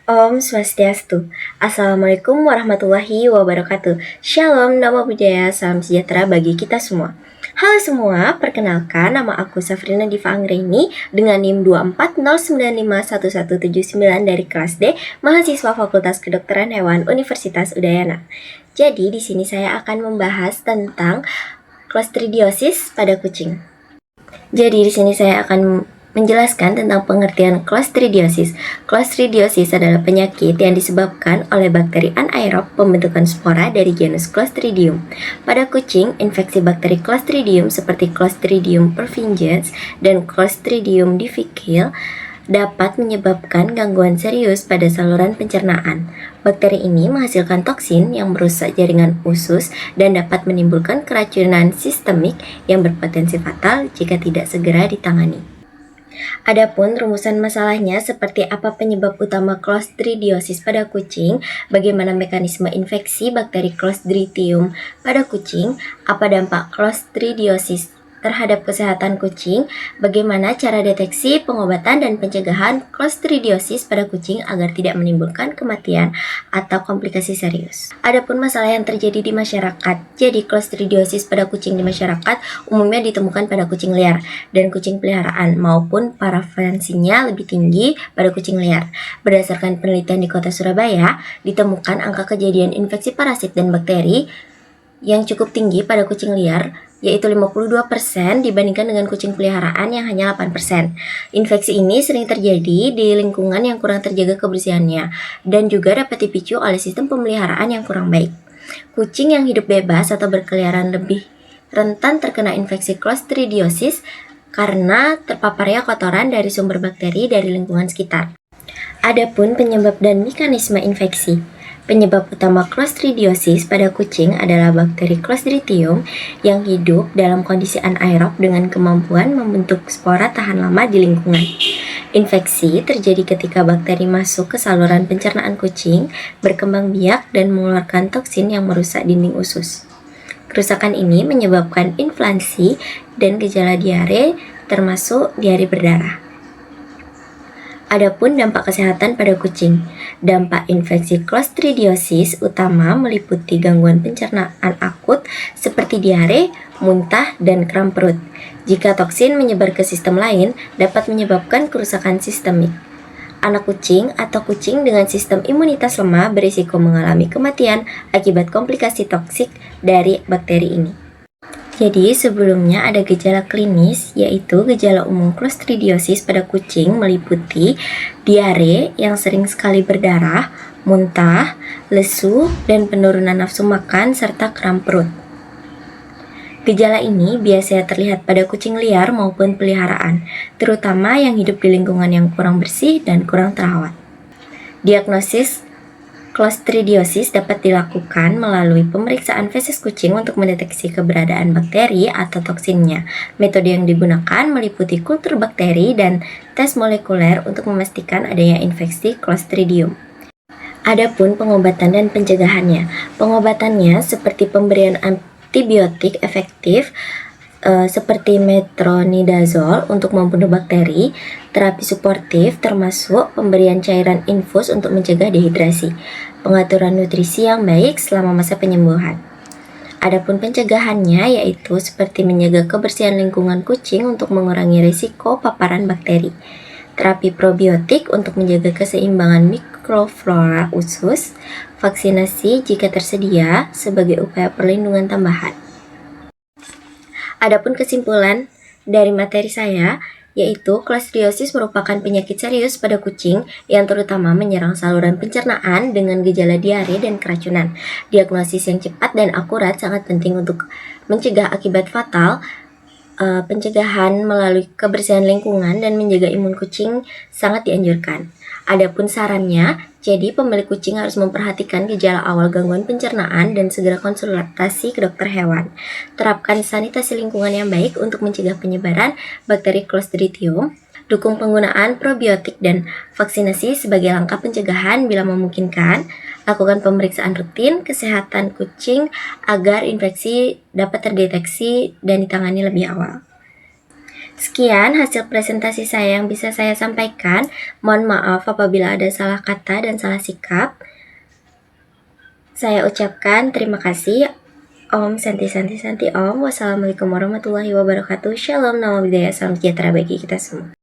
Om Swastiastu. Assalamualaikum warahmatullahi wabarakatuh. Shalom, namo buddhaya, salam sejahtera bagi kita semua. Halo semua, perkenalkan nama aku Safrina Diva Anggraini dengan NIM 240951179 dari kelas D, mahasiswa Fakultas Kedokteran Hewan Universitas Udayana. Jadi di sini saya akan membahas tentang Clostridiosis pada kucing. Jadi di sini saya akan menjelaskan tentang pengertian Clostridiosis. Clostridiosis adalah penyakit yang disebabkan oleh bakteri anaerob pembentukan spora dari genus Clostridium. Pada kucing, infeksi bakteri Clostridium seperti Clostridium perfringens dan Clostridium difficile dapat menyebabkan gangguan serius pada saluran pencernaan. Bakteri ini menghasilkan toksin yang merusak jaringan usus dan dapat menimbulkan keracunan sistemik yang berpotensi fatal jika tidak segera ditangani. Adapun rumusan masalahnya seperti apa penyebab utama Clostridiosis pada kucing, bagaimana mekanisme infeksi bakteri Clostridium pada kucing, apa dampak Clostridiosis terhadap kesehatan kucing, bagaimana cara deteksi, pengobatan, dan pencegahan Clostridiosis pada kucing agar tidak menimbulkan kematian atau komplikasi serius. Adapun masalah yang terjadi di masyarakat, jadi Clostridiosis pada kucing di masyarakat umumnya ditemukan pada kucing liar dan kucing peliharaan maupun prevalensinya lebih tinggi pada kucing liar. Berdasarkan penelitian di Kota Surabaya, ditemukan angka kejadian infeksi parasit dan bakteri yang cukup tinggi pada kucing liar, yaitu 52% dibandingkan dengan kucing peliharaan yang hanya 8%. Infeksi ini sering terjadi di lingkungan yang kurang terjaga kebersihannya dan juga dapat dipicu oleh sistem pemeliharaan yang kurang baik. Kucing yang hidup bebas atau berkeliaran lebih rentan terkena infeksi Clostridiosis karena terpaparnya kotoran dari sumber bakteri dari lingkungan sekitar. Adapun penyebab dan mekanisme infeksi. Penyebab utama Clostridiosis pada kucing adalah bakteri Clostridium yang hidup dalam kondisi anaerob dengan kemampuan membentuk spora tahan lama di lingkungan. Infeksi terjadi ketika bakteri masuk ke saluran pencernaan kucing, berkembang biak dan mengeluarkan toksin yang merusak dinding usus. Kerusakan ini menyebabkan inflamasi dan gejala diare termasuk diare berdarah. Adapun dampak kesehatan pada kucing. Dampak infeksi Clostridiosis utama meliputi gangguan pencernaan akut seperti diare, muntah, dan kram perut. Jika toksin menyebar ke sistem lain, dapat menyebabkan kerusakan sistemik. Anak kucing atau kucing dengan sistem imunitas lemah berisiko mengalami kematian akibat komplikasi toksik dari bakteri ini. Jadi sebelumnya ada gejala klinis, yaitu gejala umum Clostridiosis pada kucing meliputi diare yang sering sekali berdarah, muntah, lesu, dan penurunan nafsu makan serta kram perut. Gejala ini biasanya terlihat pada kucing liar maupun peliharaan, terutama yang hidup di lingkungan yang kurang bersih dan kurang terawat. Diagnosis Clostridiosis dapat dilakukan melalui pemeriksaan feses kucing untuk mendeteksi keberadaan bakteri atau toksinnya. Metode yang digunakan meliputi kultur bakteri dan tes molekuler untuk memastikan adanya infeksi Clostridium. Adapun pengobatan dan pencegahannya. Pengobatannya seperti pemberian antibiotik efektif seperti metronidazole untuk membunuh bakteri, terapi suportif termasuk pemberian cairan infus untuk mencegah dehidrasi, pengaturan nutrisi yang baik selama masa penyembuhan. Adapun pencegahannya yaitu seperti menjaga kebersihan lingkungan kucing untuk mengurangi risiko paparan bakteri, terapi probiotik untuk menjaga keseimbangan mikroflora usus, vaksinasi jika tersedia sebagai upaya perlindungan tambahan. Adapun kesimpulan dari materi saya, yaitu Clostridiosis merupakan penyakit serius pada kucing yang terutama menyerang saluran pencernaan dengan gejala diare dan keracunan. Diagnosis yang cepat dan akurat sangat penting untuk mencegah akibat fatal. Pencegahan melalui kebersihan lingkungan dan menjaga imun kucing sangat dianjurkan. Adapun sarannya, jadi pemilik kucing harus memperhatikan gejala awal gangguan pencernaan dan segera konsultasi ke dokter hewan. Terapkan sanitasi lingkungan yang baik untuk mencegah penyebaran bakteri Clostridium. Dukung penggunaan probiotik dan vaksinasi sebagai langkah pencegahan bila memungkinkan. Lakukan pemeriksaan rutin kesehatan kucing agar infeksi dapat terdeteksi dan ditangani lebih awal. Sekian hasil presentasi saya yang bisa saya sampaikan. Mohon maaf apabila ada salah kata dan salah sikap. Saya ucapkan terima kasih. Om Santi Santi Santi Om. Wassalamualaikum warahmatullahi wabarakatuh. Shalom, namo buddhaya, salam sejahtera bagi kita semua.